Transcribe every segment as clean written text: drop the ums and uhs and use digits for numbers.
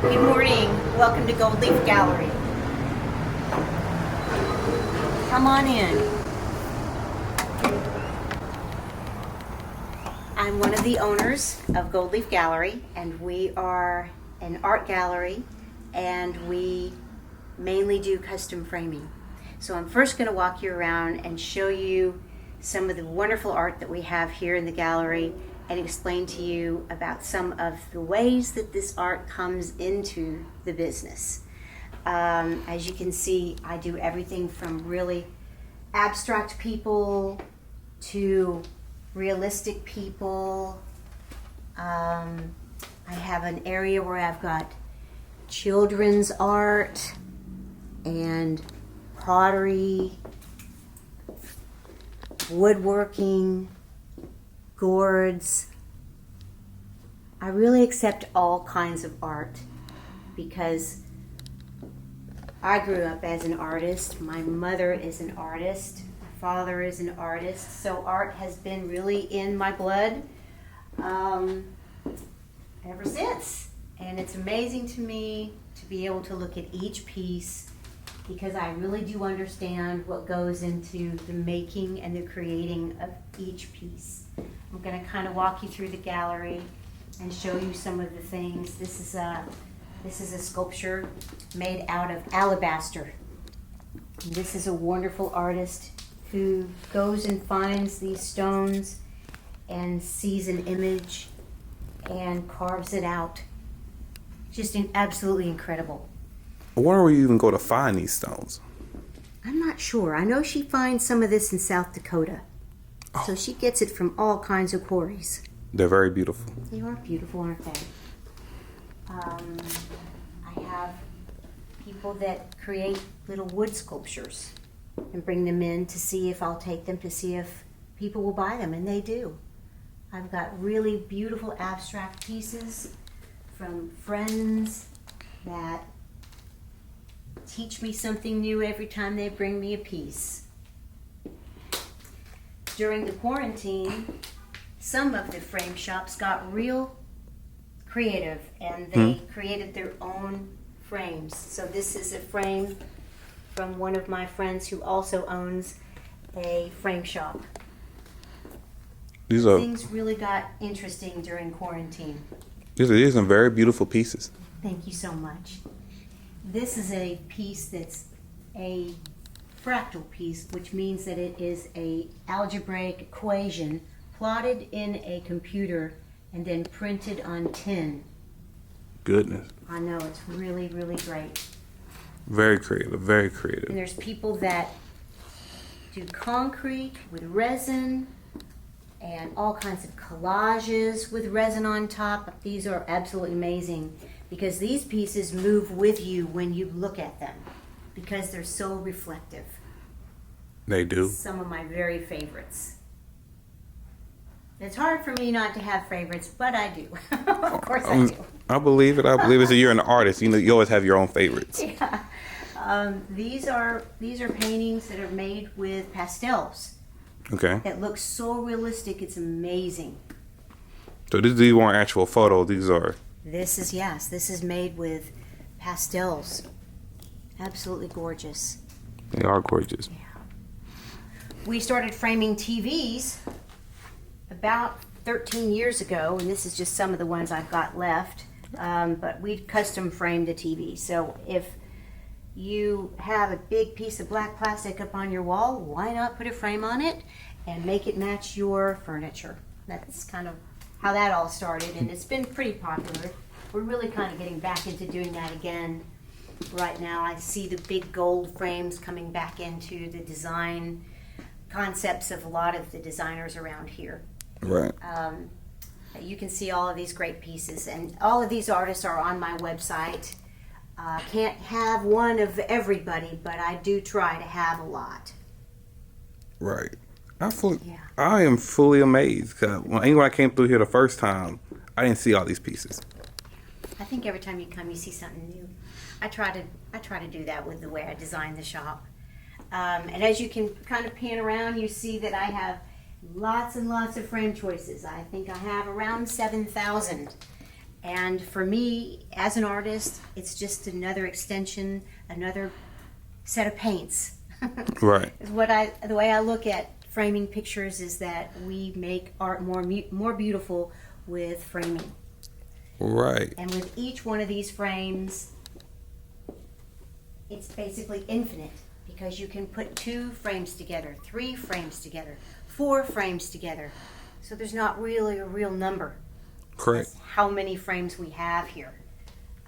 Good morning. Welcome to Gold Leaf Gallery. Come on in. I'm one of the owners of Gold Leaf Gallery, and we are an art gallery, and we mainly do custom framing. So I'm first going to walk you around and show you some of the wonderful art that we have here in the gallery and explain to you about some of the ways that this art comes into the business. As you can see, I do everything from really abstract people to realistic people. I have an area where I've got children's art and pottery, woodworking, gourds. I really accept all kinds of art because I grew up as an artist. My mother is an artist. My father is an artist. So art has been really in my blood ever since. And it's amazing to me to be able to look at each piece because I really do understand what goes into the making and the creating of each piece. I'm going to kind of walk you through the gallery and show you some of the things. This is a sculpture made out of alabaster. This is a wonderful artist who goes and finds these stones and sees an image and carves it out. Just absolutely incredible. Where will you even go to find these stones? I'm not sure. I know she finds some of this in South Dakota. Oh. So she gets it from all kinds of quarries. They're very beautiful. They are beautiful, aren't they? I have people that create little wood sculptures and bring them in to see if I'll take them, to see if people will buy them, and they do. I've got really beautiful abstract pieces from friends that teach me something new every time they bring me a piece. During the quarantine, some of the frame shops got real creative and they created their own frames. So this is a frame from one of my friends who also owns a frame shop. Things really got interesting during quarantine. These are some very beautiful pieces. Thank you so much. This is a piece that's a fractal piece, which means that it is a algebraic equation plotted in a computer and then printed on tin. Goodness. I know, it's really, really great. Very creative, very creative. And there's people that do concrete with resin and all kinds of collages with resin on top. These are absolutely amazing because these pieces move with you when you look at them because they're so reflective. They do. Some of my very favorites. It's hard for me not to have favorites, but I do. Of course I do. I believe it. I believe it. So you're an artist. You always have your own favorites. Yeah. These are paintings that are made with pastels. Okay. That look so realistic. It's amazing. So these weren't actual photos. These are. This is made with pastels. Absolutely gorgeous. They are gorgeous. Yeah. We started framing TVs about 13 years ago, and this is just some of the ones I've got left. But we custom framed a TV. So if you have a big piece of black plastic up on your wall, why not put a frame on it and make it match your furniture? That's kind of how that all started, and it's been pretty popular. We're really kind of getting back into doing that again right now. I see the big gold frames coming back into the design concepts of a lot of the designers around here. Right. You can see all of these great pieces, and all of these artists are on my website. Can't have one of everybody, but I do try to have a lot. Right. I am fully amazed. Cause when I came through here the first time, I didn't see all these pieces. I think every time you come, you see something new. I try to do that with the way I design the shop. And as you can kind of pan around, you see that I have lots and lots of frame choices. I think I have around 7,000. And for me, as an artist, it's just another extension, another set of paints. Right. The way I look at framing pictures is that we make art more beautiful with framing. Right. And with each one of these frames, it's basically infinite, because you can put 2 frames together, 3 frames together, 4 frames together. So there's not really a real number. Correct. That's how many frames we have here.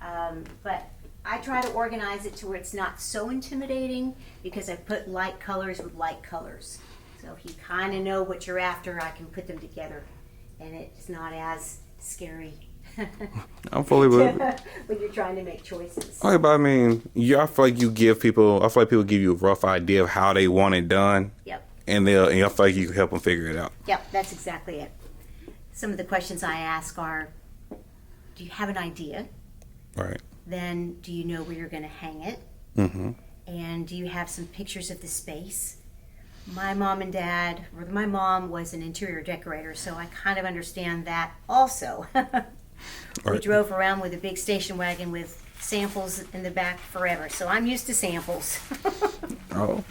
But I try to organize it to where it's not so intimidating, because I put light colors with light colors. So if you kind of know what you're after, I can put them together, and it's not as scary. I'm fully with it. When you're trying to make choices. Okay, but I mean, I feel like people give you a rough idea of how they want it done. Yep. And I feel like you can help them figure it out. Yep, that's exactly it. Some of the questions I ask are, do you have an idea? Right. Then, do you know where you're going to hang it? Mm-hmm. And do you have some pictures of the space? My mom was an interior decorator, so I kind of understand that also. We drove around with a big station wagon with samples in the back forever, so I'm used to samples. Oh.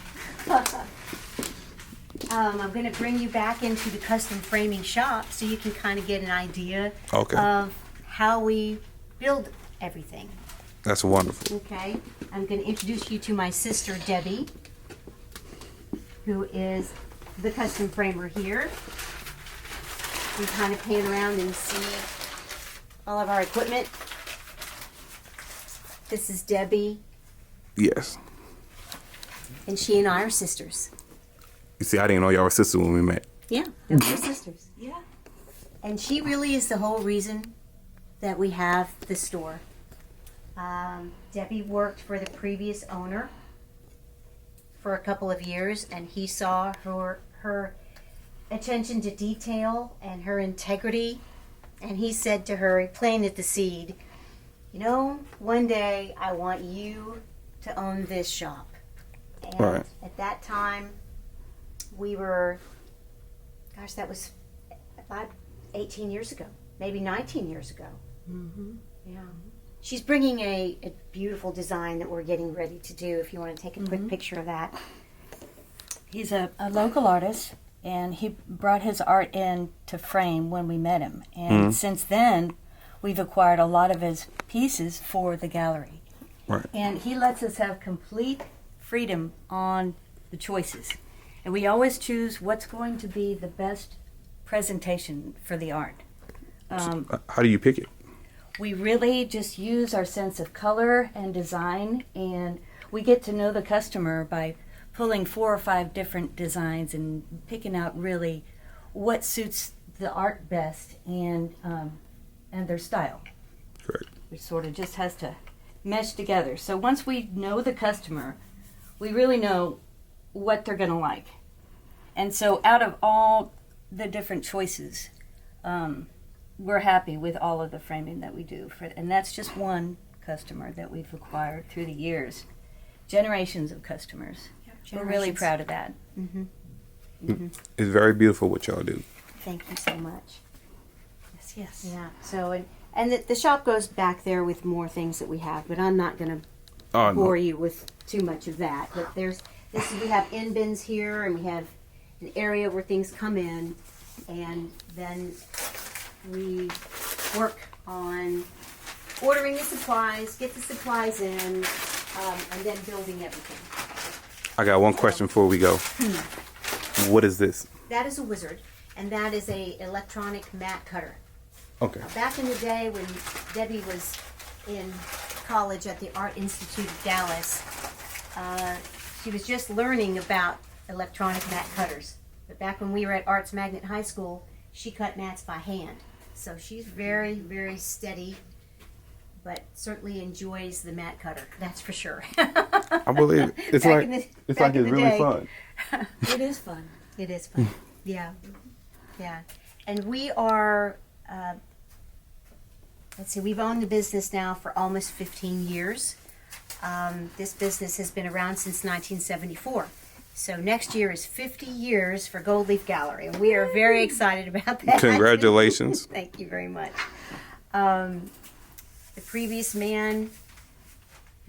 I'm going to bring you back into the custom framing shop so you can kind of get an idea of how we build everything. That's wonderful. Okay. I'm going to introduce you to my sister, Debbie, who is the custom framer here. We kind of pan around and see all of our equipment. This is Debbie, Yes. and she and I are sisters. You see, I didn't know y'all were sisters when we met. Yeah, we're sisters. Yeah. And she really is the whole reason that we have the store. Debbie worked for the previous owner for a couple of years, and he saw her attention to detail and her integrity, and he said to her, he planted the seed, one day I want you to own this shop. And at that time, we were, that was about 18 years ago, maybe 19 years ago. Mm-hmm. Yeah. She's bringing a beautiful design that we're getting ready to do, if you want to take a quick picture of that. He's a local artist, and he brought his art in to frame when we met him. And since then, we've acquired a lot of his pieces for the gallery. Right. And he lets us have complete freedom on the choices. And we always choose what's going to be the best presentation for the art. How do you pick it? We really just use our sense of color and design, and we get to know the customer by pulling 4 or 5 different designs and picking out really what suits the art best and their style. Correct. It sort of just has to mesh together. So once we know the customer, we really know what they're going to like. And so out of all the different choices, we're happy with all of the framing that we do. And that's just one customer that we've acquired through the years. Generations of customers. We're really proud of that. Mm-hmm. Mm-hmm. It's very beautiful what y'all do. Thank you so much. Yes. Yeah. So, and the shop goes back there with more things that we have, but I'm not going to bore you with too much of that. But we have end bins here, and we have an area where things come in, and then we work on ordering the supplies, get the supplies in, and then building everything. I got one question before we go. What is this? That is a wizard, and that is a electronic mat cutter. Okay. Now, back in the day when Debbie was in college at the Art Institute of Dallas, she was just learning about electronic mat cutters. But back when we were at Arts Magnet High School, she cut mats by hand. So she's very, very steady, but certainly enjoys the mat cutter. That's for sure. I believe it. It's really fun. It is fun. It is fun. Yeah. Yeah. And we are, we've owned the business now for almost 15 years. This business has been around since 1974. So next year is 50 years for Gold Leaf Gallery, and we are very excited about that. Congratulations. Thank you very much. The previous man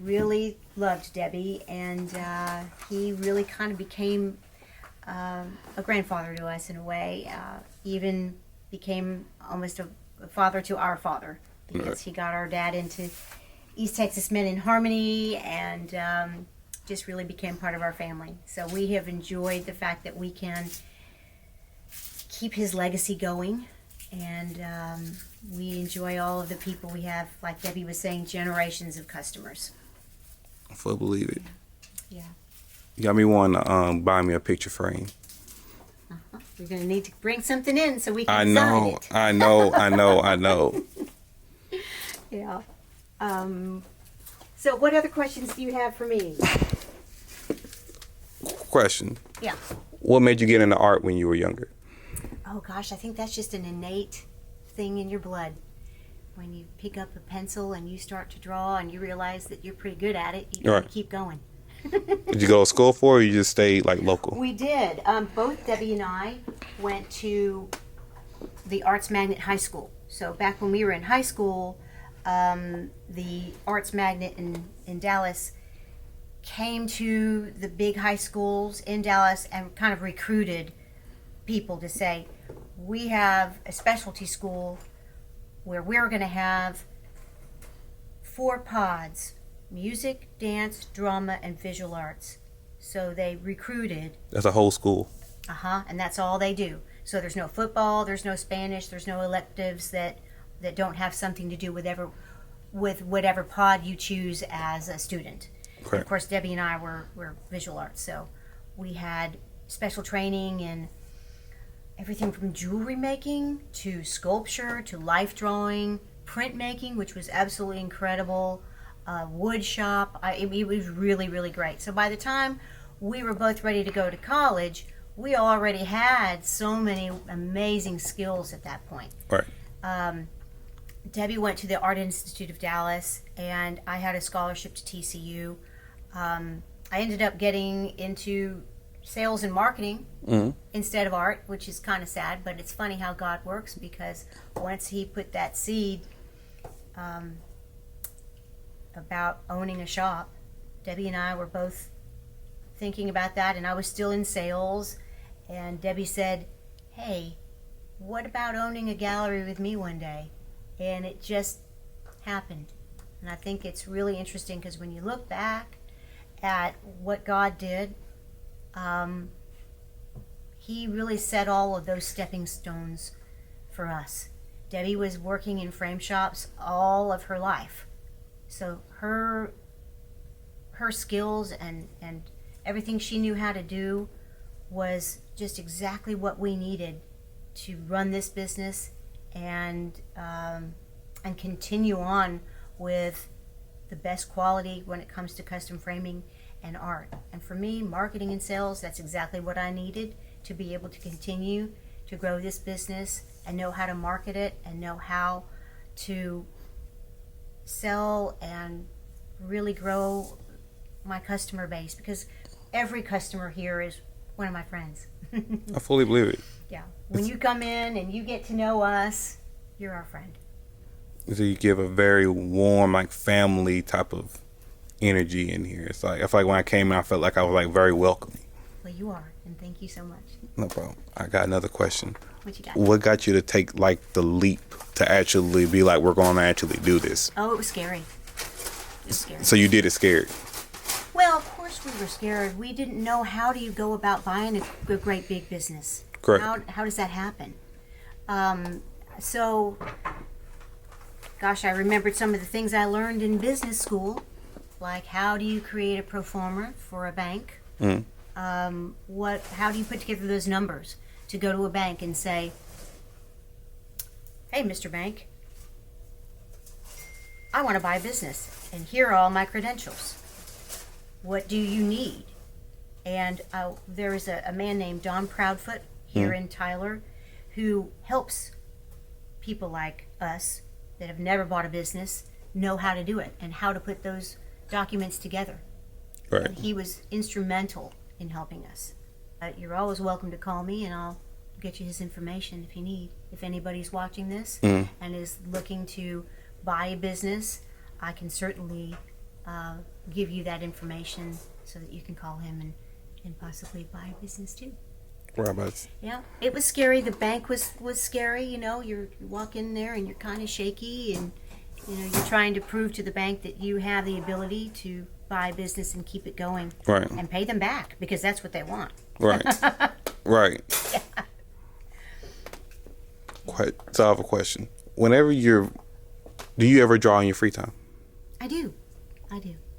really loved Debbie, and he really kind of became a grandfather to us in a way. Even became almost a father to our father, because he got our dad into East Texas Men in Harmony, and just really became part of our family. So we have enjoyed the fact that we can keep his legacy going, and we enjoy all of the people we have, like Debbie was saying, generations of customers. I fully believe it. Yeah. You got me wanting to buy me a picture frame. We're going to need to bring something in so we can I sign know, it. I know. Yeah. So what other questions do you have for me? Question. Yeah. What made you get into art when you were younger? Oh gosh, I think that's just an innate thing in your blood. When you pick up a pencil and you start to draw and you realize that you're pretty good at it, you gotta keep going. Did you go to school for it, or you just stayed like local? We did. Both Debbie and I went to the Arts Magnet High School. So back when we were in high school, the Arts Magnet in Dallas came to the big high schools in Dallas and kind of recruited people to say, we have a specialty school where we're going to have 4 pods: music, dance, drama, and visual arts. So they recruited. That's a whole school. And that's all they do. So there's no football, there's no Spanish, there's no electives that don't have something to do with whatever pod you choose as a student. Correct. Of course, Debbie and I were visual arts, so we had special training in everything from jewelry making to sculpture to life drawing, printmaking, which was absolutely incredible, wood shop. It was really, really great. So by the time we were both ready to go to college, we already had so many amazing skills at that point. Right. Debbie went to the Art Institute of Dallas, and I had a scholarship to TCU. I ended up getting into sales and marketing instead of art, which is kind of sad, but it's funny how God works, because once he put that seed about owning a shop, Debbie and I were both thinking about that, and I was still in sales, and Debbie said, hey, what about owning a gallery with me one day? And it just happened. And I think it's really interesting, because when you look back at what God did, he really set all of those stepping stones for us. Debbie was working in frame shops all of her life. So her skills and everything she knew how to do was just exactly what we needed to run this business and continue on with the best quality when it comes to custom framing and art. And for me, marketing and sales, that's exactly what I needed to be able to continue to grow this business and know how to market it and know how to sell and really grow my customer base, because every customer here is one of my friends. I fully believe it. Yeah. When you come in and you get to know us, you're our friend. So you give a very warm, like family type of energy in here. It's like, I feel like when I came in, I felt like I was like very welcoming. Well, you are, and thank you so much. No problem. I got another question. What you got? What got you to take like the leap to actually be like, we're going to actually do this? Oh, it was scary. It was scary. So you did it scared? Well, of course we were scared. We didn't know, how do you go about buying a great big business? Correct. How does that happen? So, gosh, I remembered some of the things I learned in business school, like how do you create a pro forma for a bank? How do you put together those numbers to go to a bank and say, hey, Mr. Bank, I want to buy a business, and here are all my credentials. What do you need? And there is a man named Don Proudfoot here in Tyler who helps people like us that have never bought a business know how to do it and how to put those documents together. Right. And he was instrumental in helping us. You're always welcome to call me, and I'll get you his information if you need. if anybody's watching this Mm. and is looking to buy a business, I can certainly give you that information so that you can call him and possibly buy a business too. Robots. Yeah, it was scary. The bank was scary. You walk in there and you're kind of shaky, and you're trying to prove to the bank that you have the ability to buy a business and keep it going, Right. and pay them back, because that's what they want. Right. Right. Yeah. So I have a question. Do you ever draw in your free time? I do.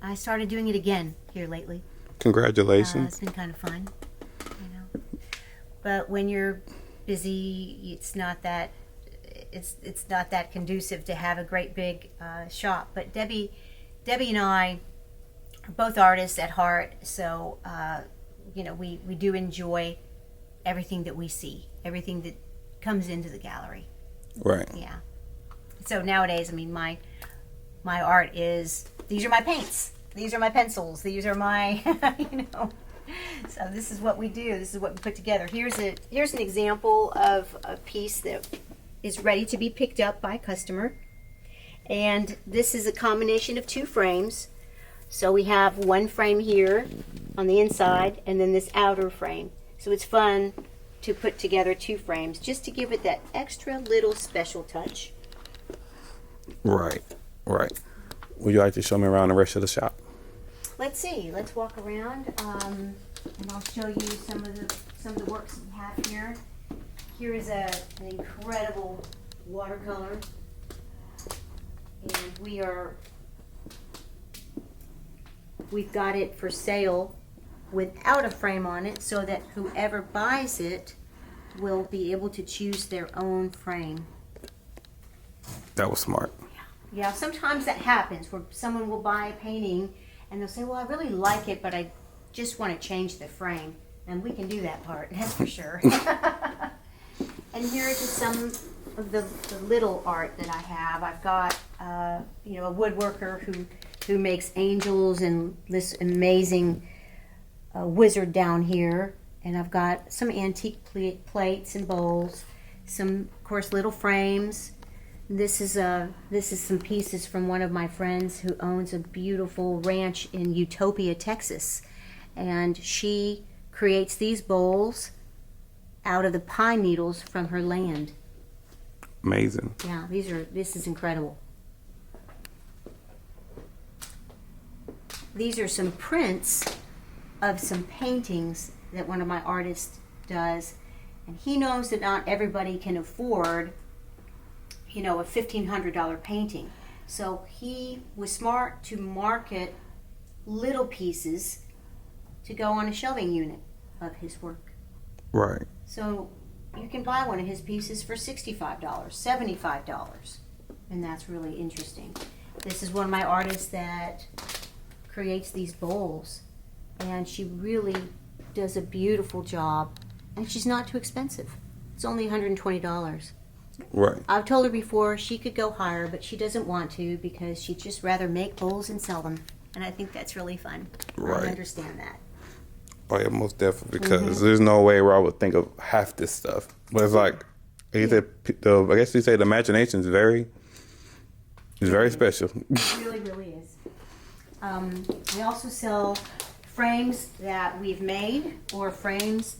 I started doing it again here lately. Congratulations. It's been kind of fun, But when you're busy, it's not that conducive to have a great big shop. But Debbie and I are both artists at heart, so we do enjoy everything that we see, everything that comes into the gallery. Right. Yeah. So nowadays, my art is, these are my paints, these are my pencils, these are my So this is what we do. This is what we put together. Here's an example of a piece that is ready to be picked up by a customer. And this is a combination of 2 frames. So we have one frame here on the inside and then this outer frame. So it's fun to put together 2 frames just to give it that extra little special touch. Right. Would you like to show me around the rest of the shop? Let's see. Let's walk around, and I'll show you some of the works we have here. Here is an incredible watercolor, and we've got it for sale without a frame on it, so that whoever buys it will be able to choose their own frame. That was smart. Yeah, sometimes that happens where someone will buy a painting and they'll say, well, I really like it, but I just want to change the frame. And we can do that part, that's for sure. And here are just some of the little art that I have. I've got a woodworker who makes angels and this amazing wizard down here. And I've got some antique plates and bowls, some, of course, little frames. This is some pieces from one of my friends who owns a beautiful ranch in Utopia, Texas, and she creates these bowls out of the pine needles from her land. Amazing. Yeah, this is incredible. These are some prints of some paintings that one of my artists does, and he knows that not everybody can afford a $1,500 painting. So he was smart to market little pieces to go on a shelving unit of his work. Right. So you can buy one of his pieces for $65, $75, and that's really interesting. This is one of my artists that creates these bowls, and she really does a beautiful job, and she's not too expensive. It's only $120. Right. I've told her before she could go higher, but she doesn't want to because she'd just rather make bowls and sell them. And I think that's really fun. Right. I understand that. Oh yeah, most definitely. Because there's no way where I would think of half this stuff. But it's like, I guess you say the imagination is very special. It really, really is. We also sell frames that we've made, or frames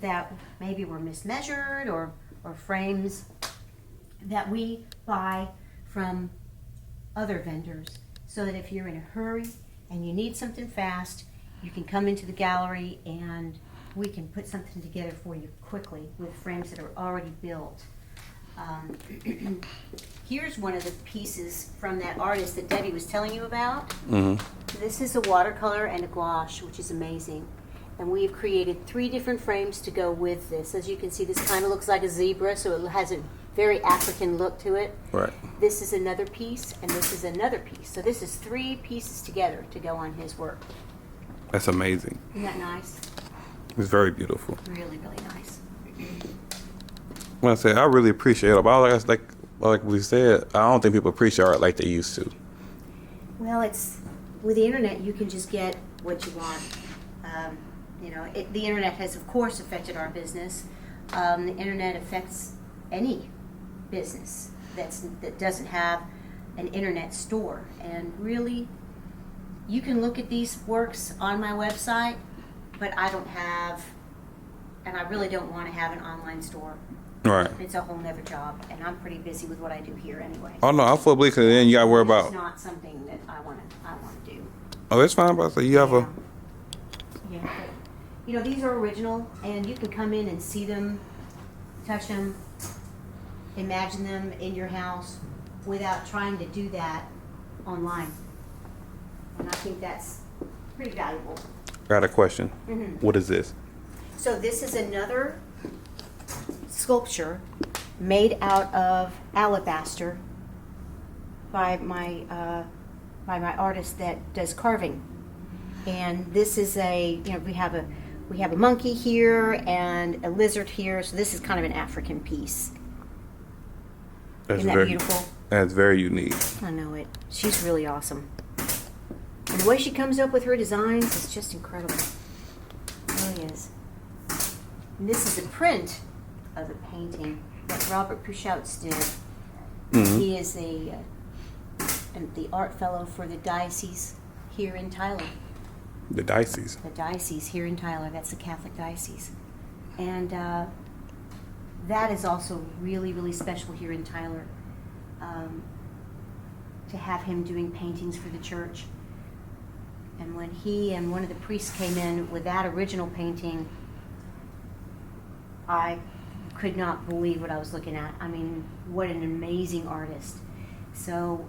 that maybe were mismeasured, or frames that we buy from other vendors, so that if you're in a hurry and you need something fast, you can come into the gallery and we can put something together for you quickly with frames that are already built. Here's one of the pieces from that artist that Debbie was telling you about. Mm-hmm. This is a watercolor and a gouache, which is amazing. And we've created 3 different frames to go with this. As you can see, this kind of looks like a zebra, so it has a very African look to it. Right. This is another piece, and this is another piece. So this is 3 pieces together to go on his work. That's amazing. Isn't that nice? It's very beautiful. Really, really nice. When I say I really appreciate it, but like we said, I don't think people appreciate art like they used to. Well, with the internet, you can just get what you want. The internet has, of course, affected our business. The internet affects any business that doesn't have an internet store. And really, you can look at these works on my website, but I don't have, and I really don't want to have an online store. Right. It's a whole nother job, and I'm pretty busy with what I do here anyway. Oh no, I fully believe, because then you gotta worry about. It's not something that I want to do. Oh, that's fine. But you have a. Yeah, but, you know, these are original, and you can come in and see them, touch them, imagine them in your house without trying to do that online. And I think that's pretty valuable. Got a question. Mhm. What is this? So this is another sculpture made out of alabaster by my artist that does carving. And this is we have a monkey here and a lizard here, so this is kind of an African piece. That's Isn't that very beautiful? That's very unique. I know it. She's really awesome. And the way she comes up with her designs is just incredible. It really is. And this is a print of the painting that Robert Puchautz did. Mm-hmm. He is the art fellow for the diocese here in Tyler. The diocese. The diocese here in Tyler, that's the Catholic diocese. And that is also really, really special here in Tyler, to have him doing paintings for the church. And when he and one of the priests came in with that original painting, I could not believe what I was looking at. I mean, what an amazing artist. So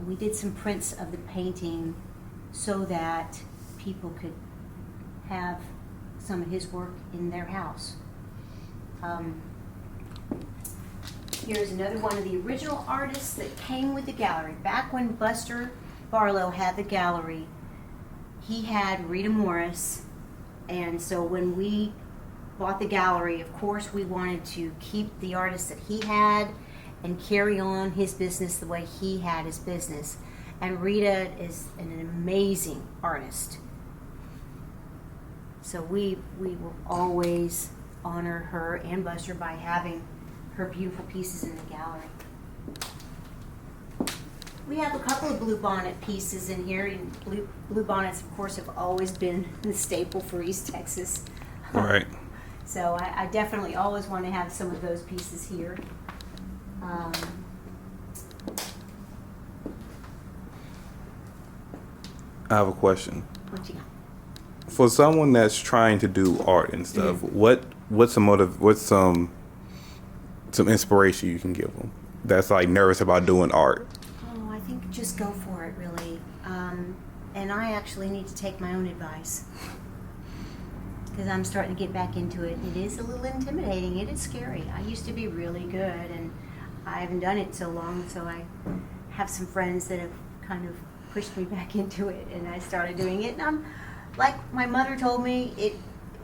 we did some prints of the painting so that people could have some of his work in their house. Here's another one of the original artists that came with the gallery. Back when Buster Barlow had the gallery, he had Rita Morris, and so when we bought the gallery, of course we wanted to keep the artists that he had and carry on his business the way he had his business. And Rita is an amazing artist. So we will always honor her and Buster by having her beautiful pieces in the gallery. We have a couple of bluebonnet pieces in here. And bluebonnets, of course, have always been the staple for East Texas. Right. So I definitely always want to have some of those pieces here. I have a question. What you got? For someone that's trying to do art and stuff, Mm-hmm. what's some inspiration you can give them that's like nervous about doing art? Oh, I think just go for it, really. And I actually need to take my own advice because I'm starting to get back into it. It is a little intimidating. It is scary. I used to be really good, and I haven't done it so long, so I have some friends that have kind of pushed me back into it, and I started doing it. And I'm, like my mother told me,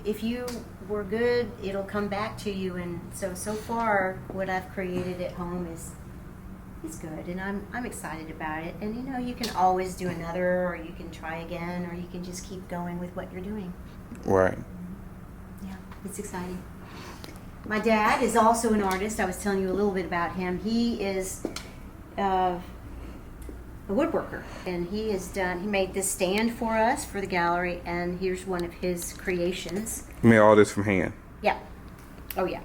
if you were good, it'll come back to you. And so far, what I've created at home is good, and I'm excited about it. And you know, you can always do another, or you can try again, or you can just keep going with what you're doing. Right. Yeah, it's exciting. My dad is also an artist. I was telling you a little bit about him. He is a woodworker, and he made this stand for us for the gallery, and here's one of his creations. You made all this from hand? Yeah. Oh yeah.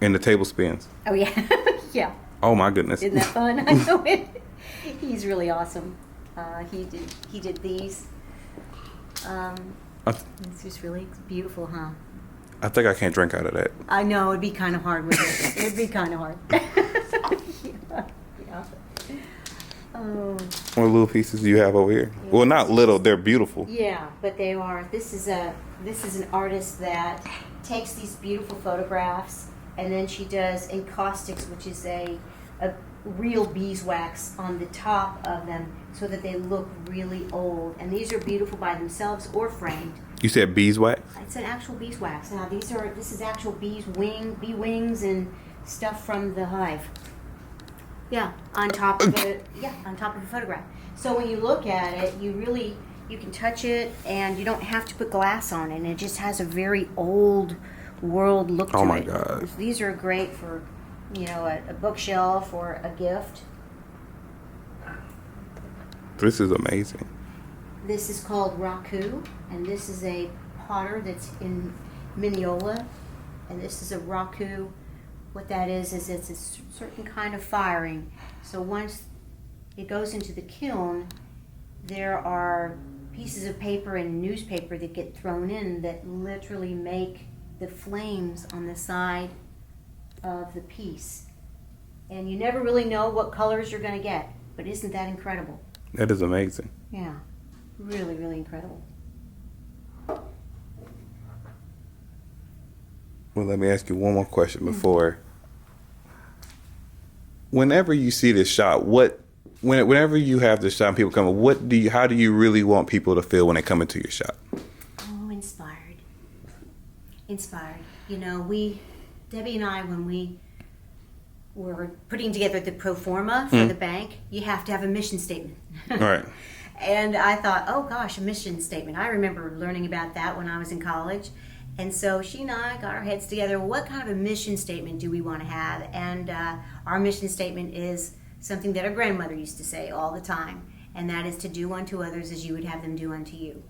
And the table spins? Oh yeah. Yeah. Oh my goodness. Isn't that fun? I know it. He's really awesome. He did these. It's just really beautiful, huh? I think I can't drink out of that. I know, it'd be kind of hard with it. It'd be kind of hard. Yeah. Oh. What little pieces do you have over here? Yeah. Well, not little, they're beautiful. Yeah, but they are. This is an artist that takes these beautiful photographs, and then she does encaustics, which is a real beeswax on the top of them, so that they look really old. And these are beautiful by themselves or framed. You said beeswax? It's an actual beeswax. Now this is actual bee wings and stuff from the hive. Yeah, on top of a photograph. So when you look at it, you can touch it, and you don't have to put glass on it. And it just has a very old world look to it. Oh my God. These are great for a bookshelf or a gift. This is amazing. This is called Raku, and this is a potter that's in Mineola, and this is a Raku. What that is it's a certain kind of firing. So once it goes into the kiln, there are pieces of paper and newspaper that get thrown in that literally make the flames on the side of the piece. And you never really know what colors you're going to get, but isn't that incredible? That is amazing. Yeah, really, really incredible. Well, let me ask you one more question before. Whenever you see this shop, whenever you have this shop and people come, how do you really want people to feel when they come into your shop? Oh, inspired. Inspired. Debbie and I, when we were putting together the pro forma for the bank, you have to have a mission statement. Right. And I thought, oh gosh, a mission statement. I remember learning about that when I was in college. And so she and I got our heads together. What kind of a mission statement do we want to have? And our mission statement is something that our grandmother used to say all the time, and that is to do unto others as you would have them do unto you.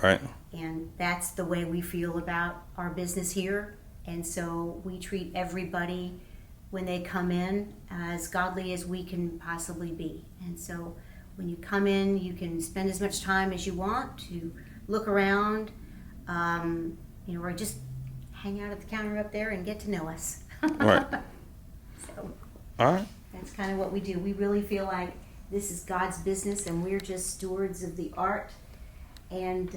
Right. And that's the way we feel about our business here. And so we treat everybody when they come in as godly as we can possibly be. And so when you come in, you can spend as much time as you want to look around, or just hang out at the counter up there and get to know us. Right. So All right. that's kind of what we do. We really feel like this is God's business, and we're just stewards of the art, and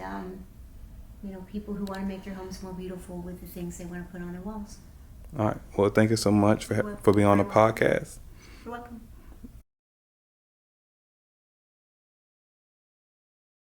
people who want to make their homes more beautiful with the things they want to put on their walls. All right. Well, thank you so much for being on the podcast. You're welcome.